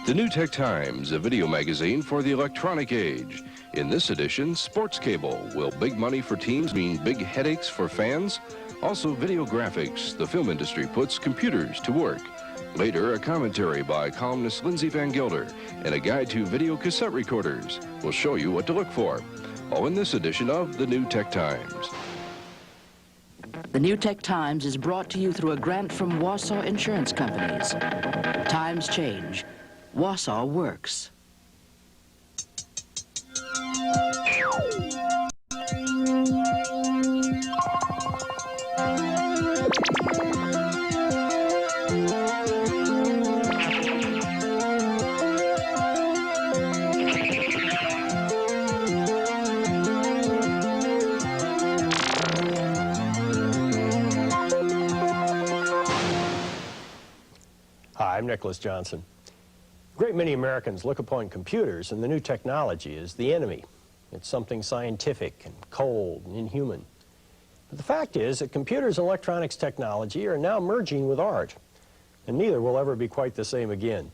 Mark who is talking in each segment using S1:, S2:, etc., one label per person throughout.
S1: The New Tech Times, a video magazine for the electronic age. In this edition, sports cable. Will big money for teams mean big headaches for fans? Also, video graphics. The film industry puts computers to work. Later, a commentary by columnist Lindsey Van Gelder and a guide to video cassette recorders. We'll show you what to look for. All in this edition of the New Tech Times.
S2: The New Tech Times is brought to you through a grant from Wausau Insurance Companies. Times change. Wausau works.
S3: Hi, I'm Nicholas Johnson. A great many Americans look upon computers and the new technology as the enemy. It's something scientific and cold and inhuman. But the fact is that computers and electronics technology are now merging with art, and neither will ever be quite the same again.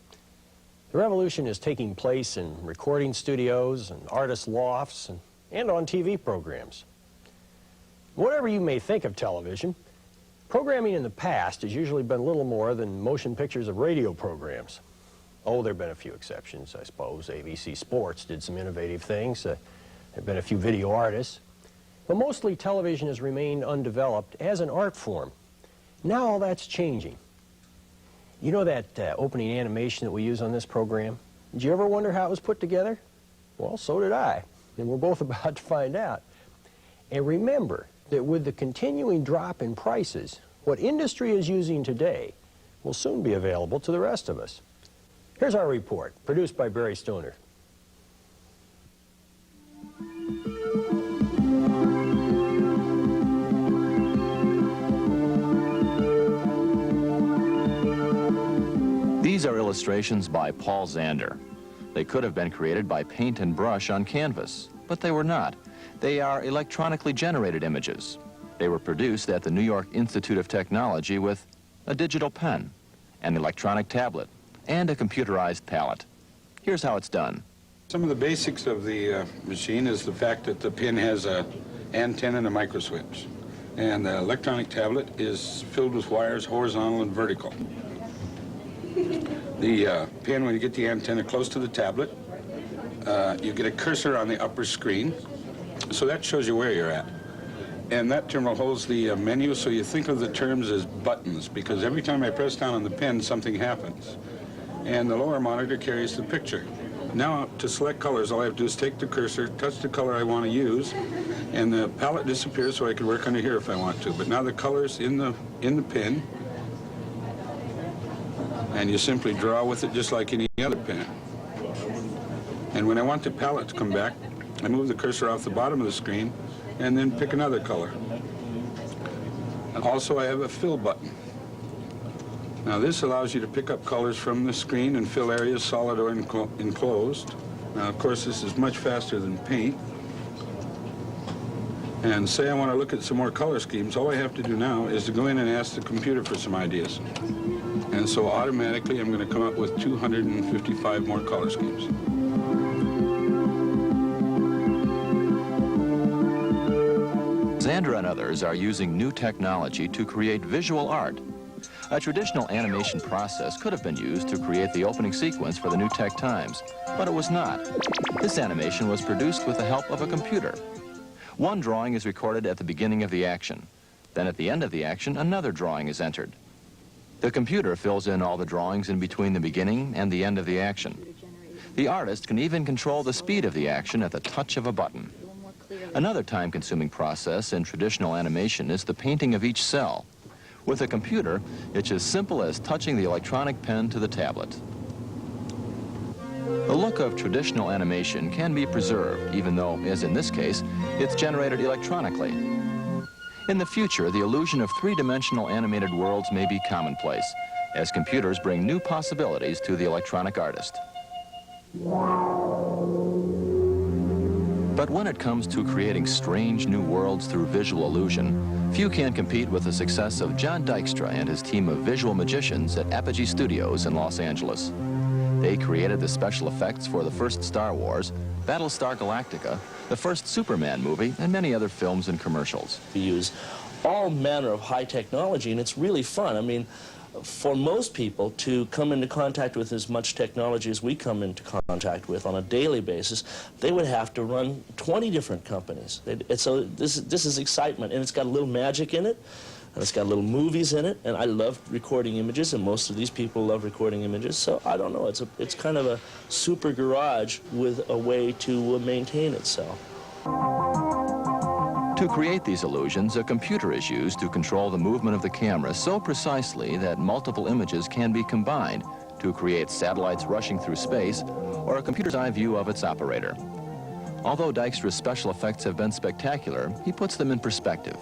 S3: The revolution is taking place in recording studios and artists' lofts and on TV programs. Whatever you may think of television, programming in the past has usually been little more than motion pictures of radio programs. Oh, there have been a few exceptions, I suppose. ABC Sports did some innovative things. There have been a few video artists. But mostly television has remained undeveloped as an art form. Now all that's changing. You know that opening animation that we use on this program? Did you ever wonder how it was put together? Well, so did I. And we're both about to find out. And remember that with the continuing drop in prices, what industry is using today will soon be available to the rest of us. Here's our report, produced by Barry Stoner.
S4: These are illustrations by Paul Zander. They could have been created by paint and brush on canvas, but they were not. They are electronically generated images. They were produced at the New York Institute of Technology with a digital pen, an electronic tablet, and a computerized palette. Here's how it's done.
S5: Some of the basics of the machine is the fact that the pen has an antenna and a microswitch. And the electronic tablet is filled with wires, horizontal and vertical. The pen, when you get the antenna close to the tablet, you get a cursor on the upper screen. So that shows you where you're at. And that terminal holds the menu, so you think of the terms as buttons, because every time I press down on the pen, something happens. And the lower monitor carries the picture. Now, to select colors, all I have to do is take the cursor, touch the color I want to use, and the palette disappears so I can work under here if I want to. But now the color's in the pen, and you simply draw with it just like any other pen. And when I want the palette to come back, I move the cursor off the bottom of the screen and then pick another color. Also, I have a fill button. Now, this allows you to pick up colors from the screen and fill areas solid or enclosed. Now, of course, this is much faster than paint. And say I want to look at some more color schemes, all I have to do now is to go in and ask the computer for some ideas. And so automatically, I'm going to come up with 255 more color schemes.
S4: Zander and others are using new technology to create visual art. A traditional animation process could have been used to create the opening sequence for the New Tech Times, but it was not. This animation was produced with the help of a computer. One drawing is recorded at the beginning of the action. Then at the end of the action, another drawing is entered. The computer fills in all the drawings in between the beginning and the end of the action. The artist can even control the speed of the action at the touch of a button. Another time-consuming process in traditional animation is the painting of each cell. With a computer, it's as simple as touching the electronic pen to the tablet. The look of traditional animation can be preserved, even though, as in this case, it's generated electronically. In the future, the illusion of three-dimensional animated worlds may be commonplace, as computers bring new possibilities to the electronic artist. But when it comes to creating strange new worlds through visual illusion, few can compete with the success of John Dykstra and his team of visual magicians at Apogee Studios in Los Angeles. They created the special effects for the first Star Wars, Battlestar Galactica, the first Superman movie, and many other films and commercials.
S6: We use all manner of high technology, and it's really fun. I mean, for most people to come into contact with as much technology as we come into contact with on a daily basis, they would have to run 20 different companies. So this is excitement, and it's got a little magic in it, and it's got little movies in it, and I love recording images, and most of these people love recording images, so I don't know, it's kind of a super garage with a way to maintain itself.
S4: To create these illusions, a computer is used to control the movement of the camera so precisely that multiple images can be combined to create satellites rushing through space or a computer's eye view of its operator. Although Dykstra's special effects have been spectacular, he puts them in perspective.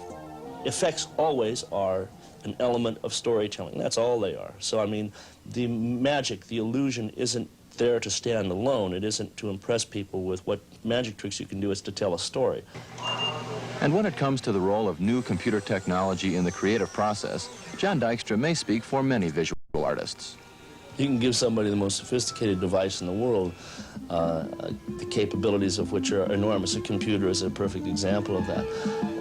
S6: Effects always are an element of storytelling. That's all they are. So, I mean, the magic, the illusion isn't there to stand alone. It isn't to impress people with what magic tricks you can do. It's to tell a story.
S4: And when it comes to the role of new computer technology in the creative process, John Dykstra may speak for many visual artists.
S6: You can give somebody the most sophisticated device in the world, the capabilities of which are enormous. A computer is a perfect example of that.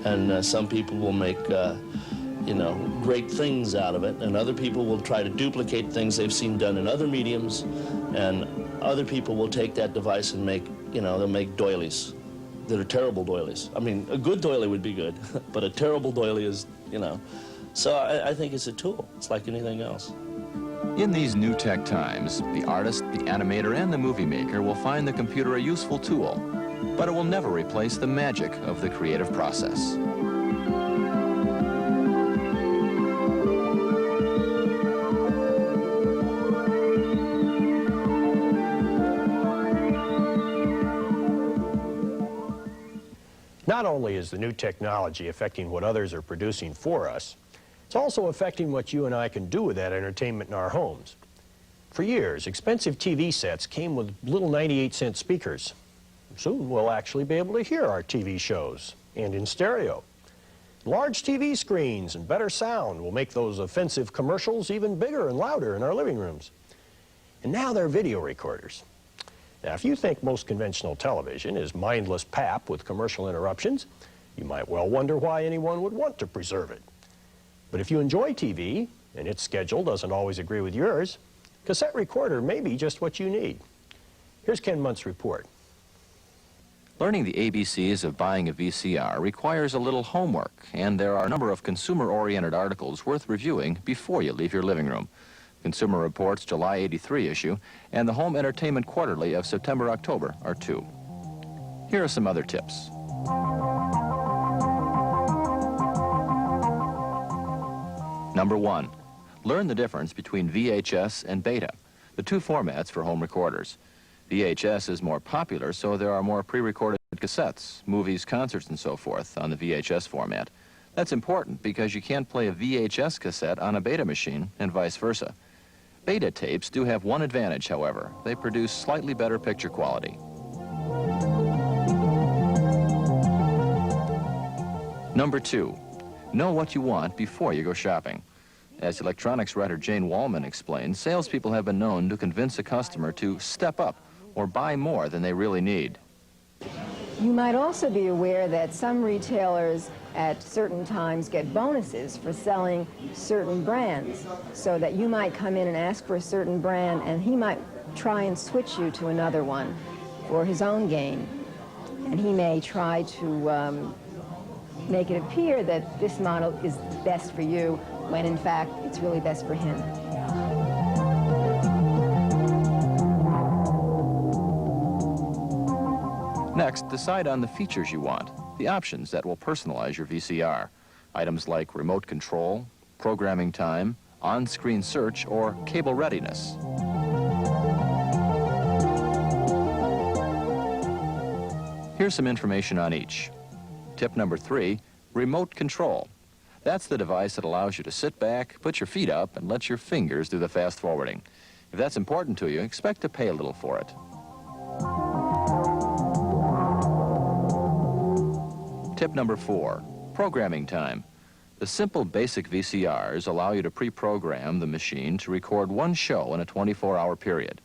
S6: And some people will make, you know, great things out of it, and other people will try to duplicate things they've seen done in other mediums, and other people will take that device and make, you know, they'll make doilies that are terrible doilies. I mean, a good doily would be good, but a terrible doily is, you know. So I think it's a tool. It's like anything else.
S4: In these new tech times, the artist, the animator, and the movie maker will find the computer a useful tool, but it will never replace the magic of the creative process.
S3: Not only is the new technology affecting what others are producing for us, it's also affecting what you and I can do with that entertainment in our homes. For years, expensive TV sets came with little 98-cent speakers. Soon we'll actually be able to hear our TV shows, and in stereo. Large TV screens and better sound will make those offensive commercials even bigger and louder in our living rooms. And now they're video recorders. Now, if you think most conventional television is mindless pap with commercial interruptions, you might well wonder why anyone would want to preserve it. But if you enjoy TV, and its schedule doesn't always agree with yours, cassette recorder may be just what you need. Here's Ken Munt's report.
S4: Learning the ABCs of buying a VCR requires a little homework, and there are a number of consumer-oriented articles worth reviewing before you leave your living room. Consumer Reports July '83 issue and the Home Entertainment Quarterly of September-October are two. Here are some other tips. Number 1, learn the difference between VHS and Beta, the two formats for home recorders. VHS is more popular, so there are more pre-recorded cassettes, movies, concerts, and so forth on the VHS format. That's important because you can't play a VHS cassette on a Beta machine and vice versa. Beta tapes do have one advantage, however. They produce slightly better picture quality. Number 2, know what you want before you go shopping. As electronics writer Jane Wallman explains, salespeople have been known to convince a customer to step up or buy more than they really need.
S7: You might also be aware that some retailers at certain times get bonuses for selling certain brands, so that you might come in and ask for a certain brand and he might try and switch you to another one for his own gain. And he may try to make it appear that this model is best for you when in fact it's really best for him.
S4: Next, decide on the features you want, the options that will personalize your VCR. Items like remote control, programming time, on-screen search, or cable readiness. Here's some information on each. Tip number 3, remote control. That's the device that allows you to sit back, put your feet up, and let your fingers do the fast forwarding. If that's important to you, expect to pay a little for it. Tip number 4, programming time. The simple basic VCRs allow you to pre-program the machine to record one show in a 24-hour period.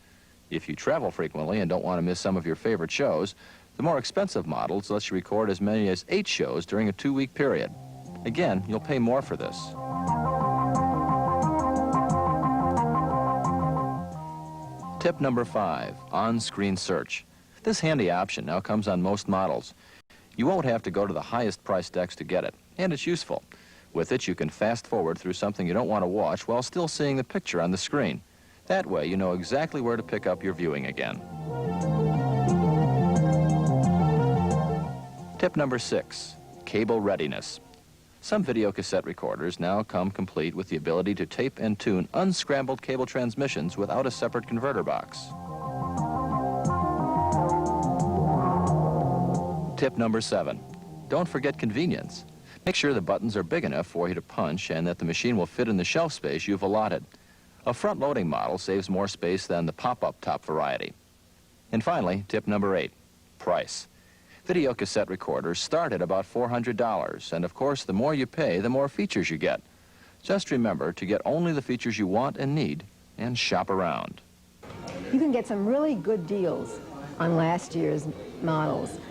S4: If you travel frequently and don't want to miss some of your favorite shows, the more expensive models let you record as many as 8 shows during a 2-week period. Again, you'll pay more for this. Tip number 5, on-screen search. This handy option now comes on most models. You won't have to go to the highest priced decks to get it, and it's useful. With it, you can fast forward through something you don't want to watch while still seeing the picture on the screen. That way, you know exactly where to pick up your viewing again. Tip number 6, cable readiness. Some video cassette recorders now come complete with the ability to tape and tune unscrambled cable transmissions without a separate converter box. Tip number 7, don't forget convenience. Make sure the buttons are big enough for you to punch and that the machine will fit in the shelf space you've allotted. A front-loading model saves more space than the pop-up top variety. And finally, tip number 8, price. Video cassette recorders start at about $400, and of course, the more you pay, the more features you get. Just remember to get only the features you want and need, and shop around.
S7: You can get some really good deals on last year's models.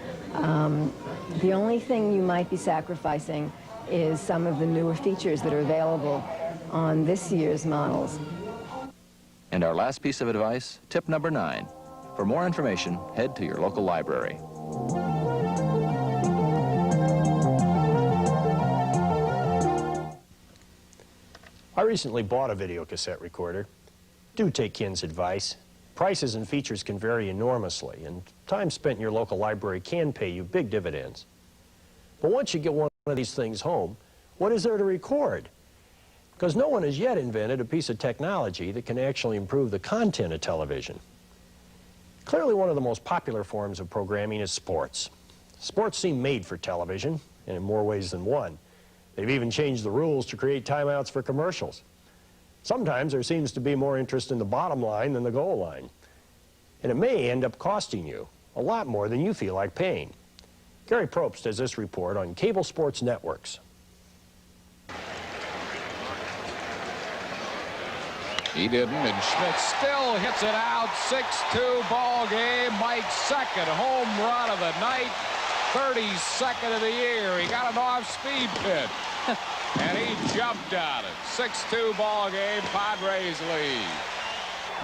S7: The only thing you might be sacrificing is some of the newer features that are available on this year's models.
S4: And our last piece of advice, tip number 9. For more information, head to your local library.
S3: I recently bought a video cassette recorder. Do take Ken's advice. Prices and features can vary enormously, and time spent in your local library can pay you big dividends. But once you get one of these things home, what is there to record? Because no one has yet invented a piece of technology that can actually improve the content of television. Clearly, one of the most popular forms of programming is sports. Sports seem made for television, and in more ways than one. They've even changed the rules to create timeouts for commercials. Sometimes there seems to be more interest in the bottom line than the goal line. And it may end up costing you a lot more than you feel like paying. Gary Probst has this report on cable sports networks.
S8: He didn't, and Schmidt still hits it out. 6-2 ball game. Mike's second home run of the night. 32nd of the year. He got an off-speed pitch, and he jumped on it. 6-2 ball game. Padres lead.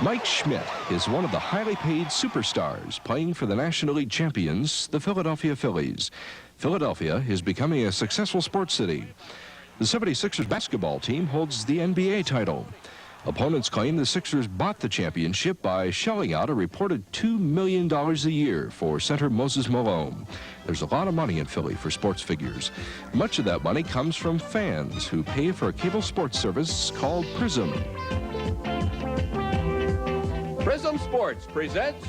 S1: Mike Schmidt is one of the highly paid superstars playing for the National League champions, the Philadelphia Phillies. Philadelphia is becoming a successful sports city. The 76ers basketball team holds the NBA title. Opponents claim the Sixers bought the championship by shelling out a reported $2 million a year for center Moses Malone. There's a lot of money in Philly for sports figures. Much of that money comes from fans who pay for a cable sports service called Prism.
S9: Prism Sports presents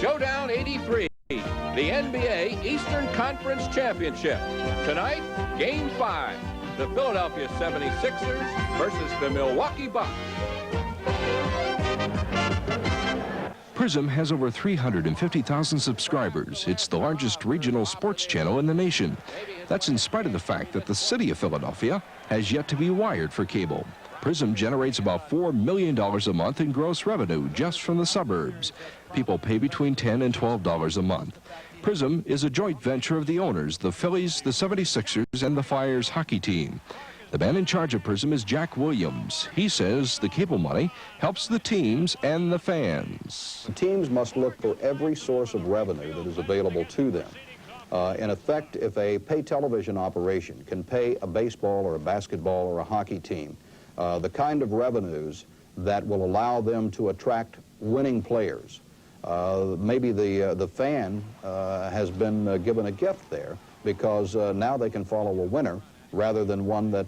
S9: Showdown 83, the NBA Eastern Conference Championship. Tonight, Game 5, the Philadelphia 76ers versus the Milwaukee Bucks.
S1: Prism has over 350,000 subscribers. It's the largest regional sports channel in the nation. That's in spite of the fact that the city of Philadelphia has yet to be wired for cable. Prism generates about $4 million a month in gross revenue just from the suburbs. People pay between $10 and $12 a month. Prism is a joint venture of the owners, the Phillies, the 76ers, and the Flyers hockey team. The man in charge of Prism is Jack Williams. He says the cable money helps the teams and the fans.
S10: Teams must look for every source of revenue that is available to them. In effect, if a pay television operation can pay a baseball or a basketball or a hockey team the kind of revenues that will allow them to attract winning players, maybe the fan has been given a gift there because now they can follow a winner rather than one that,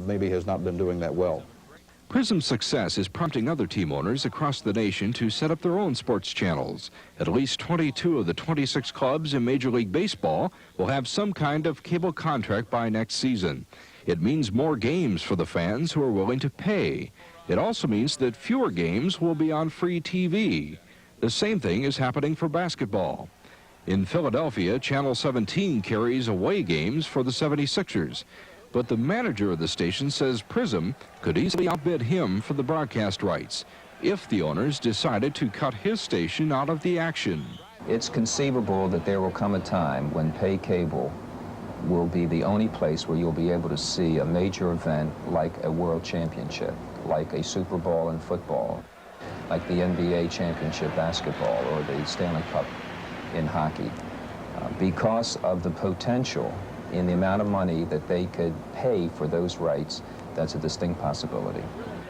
S10: maybe has not been doing that well.
S1: Prism's success is prompting other team owners across the nation to set up their own sports channels. At least 22 of the 26 clubs in Major League Baseball will have some kind of cable contract by next season. It means more games for the fans who are willing to pay. It also means that fewer games will be on free TV. The same thing is happening for basketball. In Philadelphia, Channel 17 carries away games for the 76ers. But the manager of the station says Prism could easily outbid him for the broadcast rights. if the owners decided to cut his station out of the action.
S11: It's conceivable that there will come a time when pay cable will be the only place where you'll be able to see a major event like a world championship, like a Super Bowl in football, like the NBA championship basketball or the Stanley Cup in hockey, because of the potential in the amount of money that they could pay for those rights. That's a distinct possibility.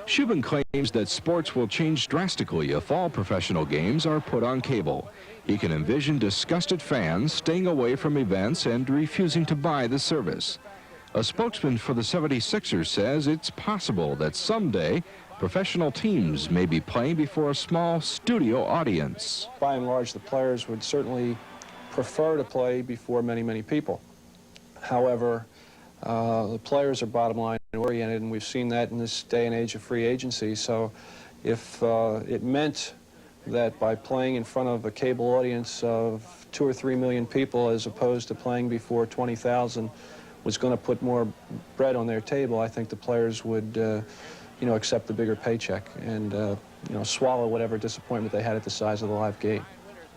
S1: Shubin claims that sports will change drastically if all professional games are put on cable. He can envision disgusted fans staying away from events and refusing to buy the service. A spokesman for the 76ers says it's possible that someday professional teams may be playing before a small studio audience.
S12: By and large, the players would certainly prefer to play before many, many people. However, the players are bottom line oriented, and we've seen that in this day and age of free agency. So if it meant that by playing in front of a cable audience of 2 or 3 million people as opposed to playing before 20,000 was going to put more bread on their table, I think the players would accept the bigger paycheck and swallow whatever disappointment they had at the size of the live gate.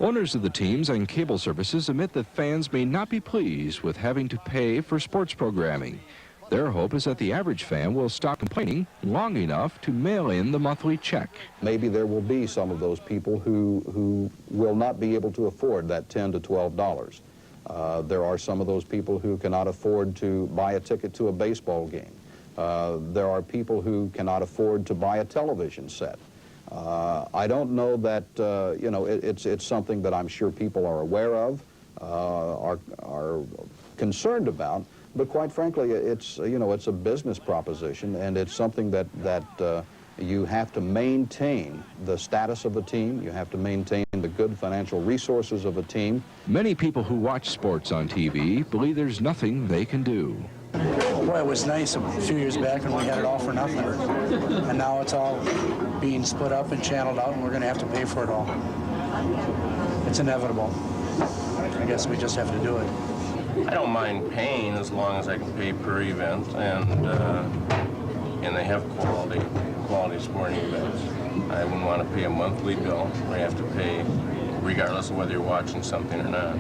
S1: Owners of the teams and cable services admit that fans may not be pleased with having to pay for sports programming. Their hope is that the average fan will stop complaining long enough to mail in the monthly check.
S10: Maybe there will be some of those people who will not be able to afford that $10 to $12. There are some of those people who cannot afford to buy a ticket to a baseball game. There are people who cannot afford to buy a television set. I don't know that, it's something that I'm sure people are aware of, are concerned about, but quite frankly, it's a business proposition, and it's something that you have to maintain the status of a team, you have to maintain the good financial resources of a team.
S1: Many people who watch sports on TV believe there's nothing they can do.
S13: Boy, it was nice a few years back when we had it all for nothing. And now it's all being split up and channeled out, and we're going to have to pay for it all. It's inevitable. I guess we just have to do it.
S14: I don't mind paying as long as I can pay per event, and they have quality sporting events. I wouldn't want to pay a monthly bill where you have to pay regardless of whether you're watching something or not.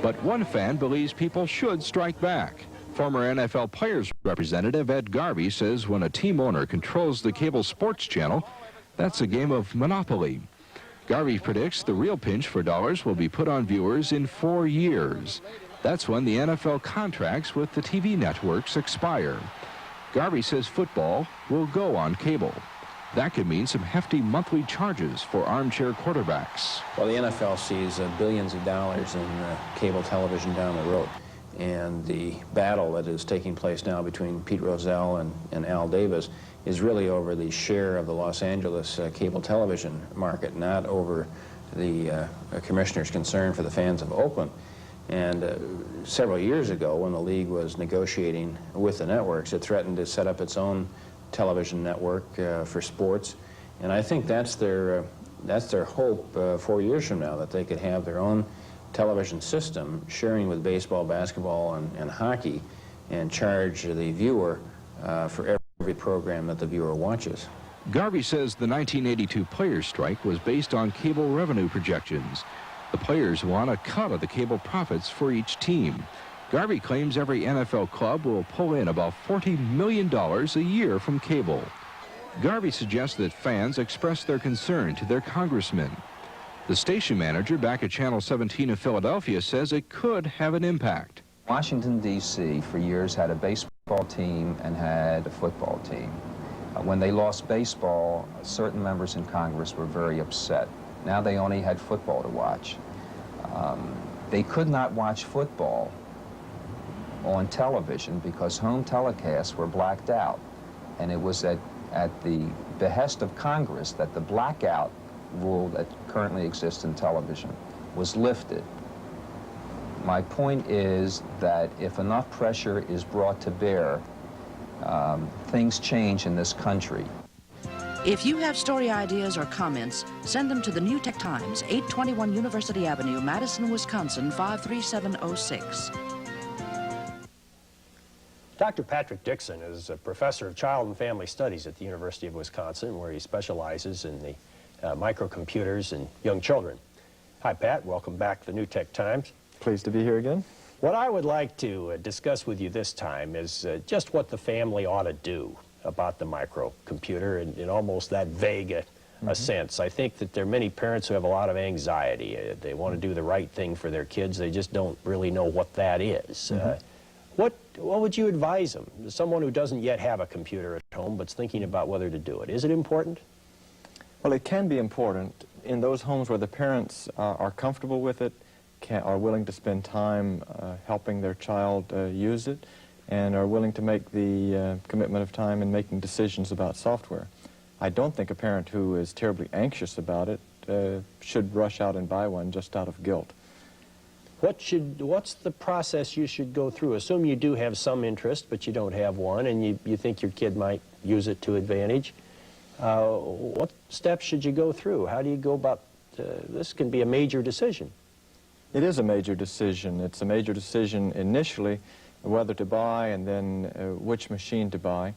S1: But one fan believes people should strike back. Former NFL Players representative Ed Garvey says when a team owner controls the cable sports channel, that's a game of monopoly. Garvey predicts the real pinch for dollars will be put on viewers in 4 years. That's when the NFL contracts with the TV networks expire. Garvey says football will go on cable. That could mean some hefty monthly charges for armchair quarterbacks.
S15: Well, the NFL sees billions of dollars in cable television down the road. And the battle that is taking place now between Pete Rozelle and Al Davis is really over the share of the Los Angeles cable television market, not over the commissioner's concern for the fans of Oakland. And several years ago, when the league was negotiating with the networks, it threatened to set up its own television network for sports. And I think that's their hope 4 years from now, that they could have their own television system sharing with baseball, basketball, and hockey, and charge the viewer for every program that the viewer watches.
S1: Garvey says the 1982 players' strike was based on cable revenue projections. The players want a cut of the cable profits for each team. Garvey claims every NFL club will pull in about $40 million a year from cable. Garvey suggests that fans express their concern to their congressmen. The station manager back at Channel 17 of Philadelphia says it could have an impact.
S11: Washington, D.C. for years had a baseball team and had a football team. When they lost baseball, certain members in Congress were very upset. Now they only had football to watch. They could not watch football on television because home telecasts were blacked out. And it was at the behest of Congress that the blackout rule that currently exists in television was lifted. My point is that if enough pressure is brought to bear, things change in this country.
S2: If you have story ideas or comments, send them to the New Tech Times, 821 University Avenue, Madison, Wisconsin, 53706.
S3: Dr. Patrick Dixon is a professor of child and family studies at the University of Wisconsin, where he specializes in the microcomputers and young children. Hi, Pat. Welcome back to the New Tech Times.
S16: Pleased to be here again.
S3: What I would like to discuss with you this time is just what the family ought to do about the microcomputer in almost that vague a sense. I think that there are many parents who have a lot of anxiety. They want to do the right thing for their kids. They just don't really know what that is. What would you advise them? Someone who doesn't yet have a computer at home but's thinking about whether to do it. Is it important?
S16: Well, it can be important in those homes where the parents are comfortable with it, are willing to spend time helping their child use it, and are willing to make the commitment of time in making decisions about software. I don't think a parent who is terribly anxious about it should rush out and buy one just out of guilt.
S3: What's the process you should go through? Assume you do have some interest, but you don't have one, and you think your kid might use it to advantage. What steps should you go through? How do you go about, this can be a major decision.
S16: It is a major decision. It's a major decision initially whether to buy and then which machine to buy.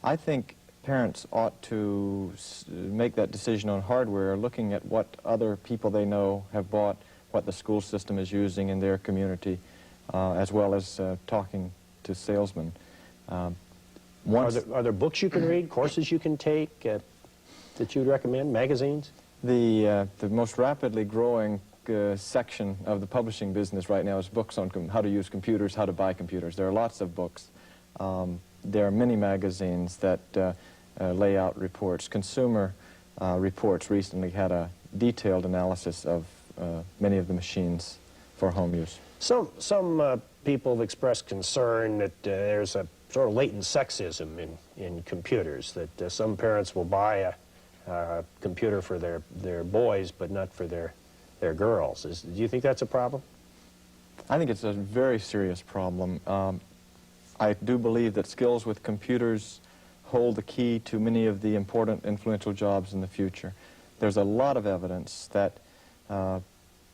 S16: I think parents ought to make that decision on hardware, looking at what other people they know have bought, what the school system is using in their community, as well as talking to salesmen.
S3: Are there books you can read, courses you can take that you'd recommend, magazines?
S16: The most rapidly growing section of the publishing business right now is books on how to use computers, how to buy computers. There are lots of books. There are many magazines that lay out reports. Consumer Reports recently had a detailed analysis of many of the machines for home use.
S3: Some people have expressed concern that there's a sort of latent sexism in computers, that some parents will buy a computer for their boys but not for their girls. Do you think that's a problem?
S16: I think it's a very serious problem. I do believe that skills with computers hold the key to many of the important influential jobs in the future. There's a lot of evidence that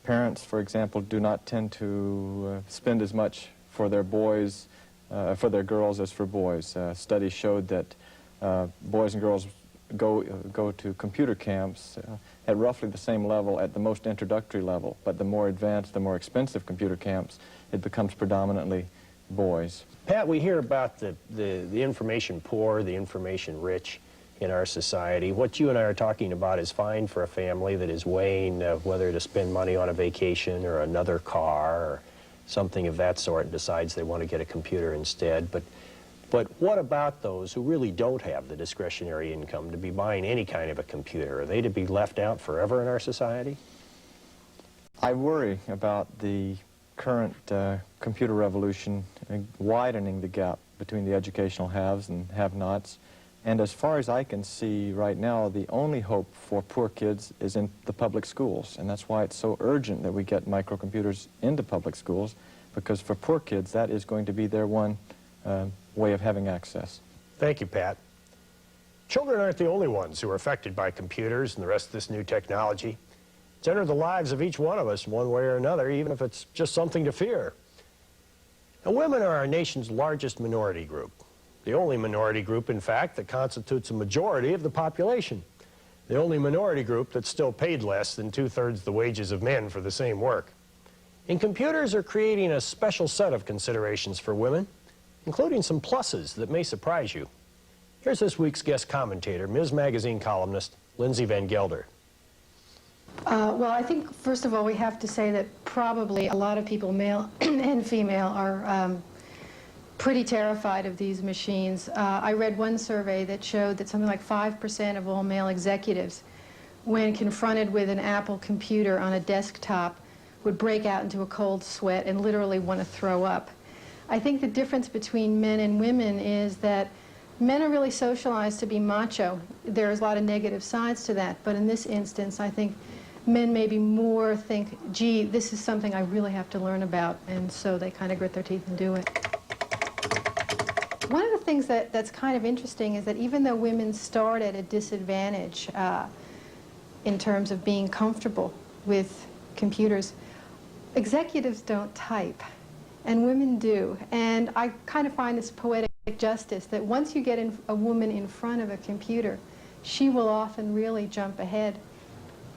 S16: parents, for example, do not tend to spend as much for their boys, for their girls as for boys. Studies showed that boys and girls go to computer camps at roughly the same level at the most introductory level, but the more advanced, the more expensive computer camps, it becomes predominantly boys.
S3: Pat, we hear about the information poor, the information rich in our society. What you and I are talking about is fine for a family that is weighing whether to spend money on a vacation or another car or something of that sort and decides they want to get a computer instead. But what about those who really don't have the discretionary income to be buying any kind of a computer? Are they to be left out forever in our society?
S16: I worry about the current computer revolution widening the gap between the educational haves and have-nots. And as far as I can see right now, the only hope for poor kids is in the public schools. And that's why it's so urgent that we get microcomputers into public schools, because for poor kids, that is going to be their one way of having access.
S3: Thank you, Pat. Children aren't the only ones who are affected by computers and the rest of this new technology. It's entered the lives of each one of us one way or another, even if it's just something to fear. Now, women are our nation's largest minority group. The only minority group, in fact, that constitutes a majority of the population. The only minority group that's still paid less than 2/3 the wages of men for the same work. And computers are creating a special set of considerations for women, including some pluses that may surprise you. Here's this week's guest commentator, Ms. Magazine columnist, Lindsey Van Gelder.
S17: Well, I think, first of all, we have to say that probably a lot of people, male and female, are pretty terrified of these machines. I read one survey that showed that something like 5% of all male executives, when confronted with an Apple computer on a desktop, would break out into a cold sweat and literally want to throw up. I think the difference between men and women is that men are really socialized to be macho. There's a lot of negative sides to that, but in this instance, I think men maybe more think, gee, this is something I really have to learn about, and so they kind of grit their teeth and do it. One of the things that's kind of interesting is that even though women start at a disadvantage in terms of being comfortable with computers, executives don't type, and women do. And I kind of find this poetic justice that once you get a woman in front of a computer, she will often really jump ahead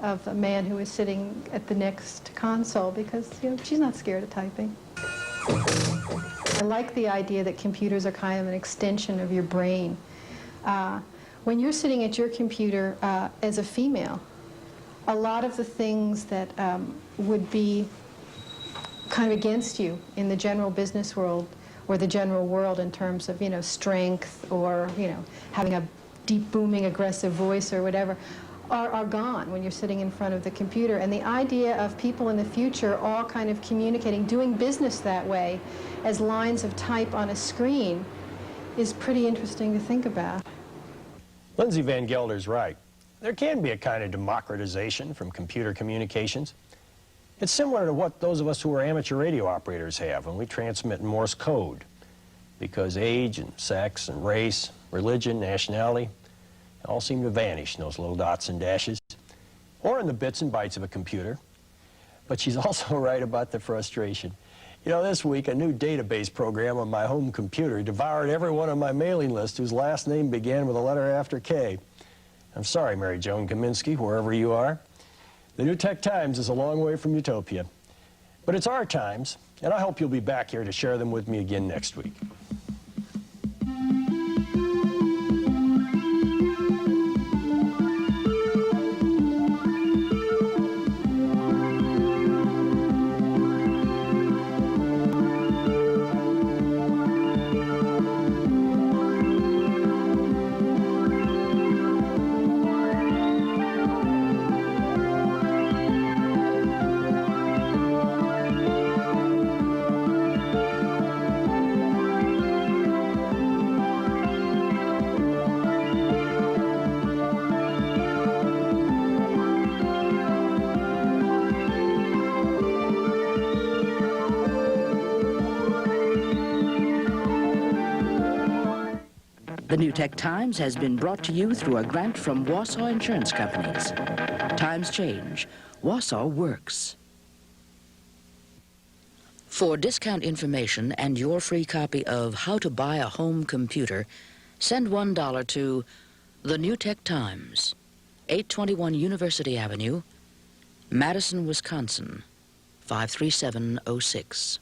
S17: of a man who is sitting at the next console because, you know, she's not scared of typing. I like the idea that computers are kind of an extension of your brain. When you're sitting at your computer as a female, a lot of the things that would be kind of against you in the general business world or the general world in terms of, you know, strength or, you know, having a deep, booming, aggressive voice or whatever, are gone when you're sitting in front of the computer. And the idea of people in the future all kind of communicating, doing business that way as lines of type on a screen is pretty interesting to think about.
S3: Lindsey Van Gelder's right. There can be a kind of democratization from computer communications. It's similar to what those of us who are amateur radio operators have when we transmit in Morse code, because age and sex and race, religion, nationality, all seem to vanish in those little dots and dashes, or in the bits and bytes of a computer. But she's also right about the frustration. You know, this week, a new database program on my home computer devoured every one on my mailing list whose last name began with a letter after K. I'm sorry, Mary Joan Kaminsky, wherever you are. The New Tech Times is a long way from utopia. But it's our times, and I hope you'll be back here to share them with me again next week.
S2: The New Tech Times has been brought to you through a grant from Wausau Insurance Companies. Times change. Wausau works. For discount information and your free copy of How to Buy a Home Computer, send $1 to The New Tech Times, 821 University Avenue, Madison, Wisconsin, 53706.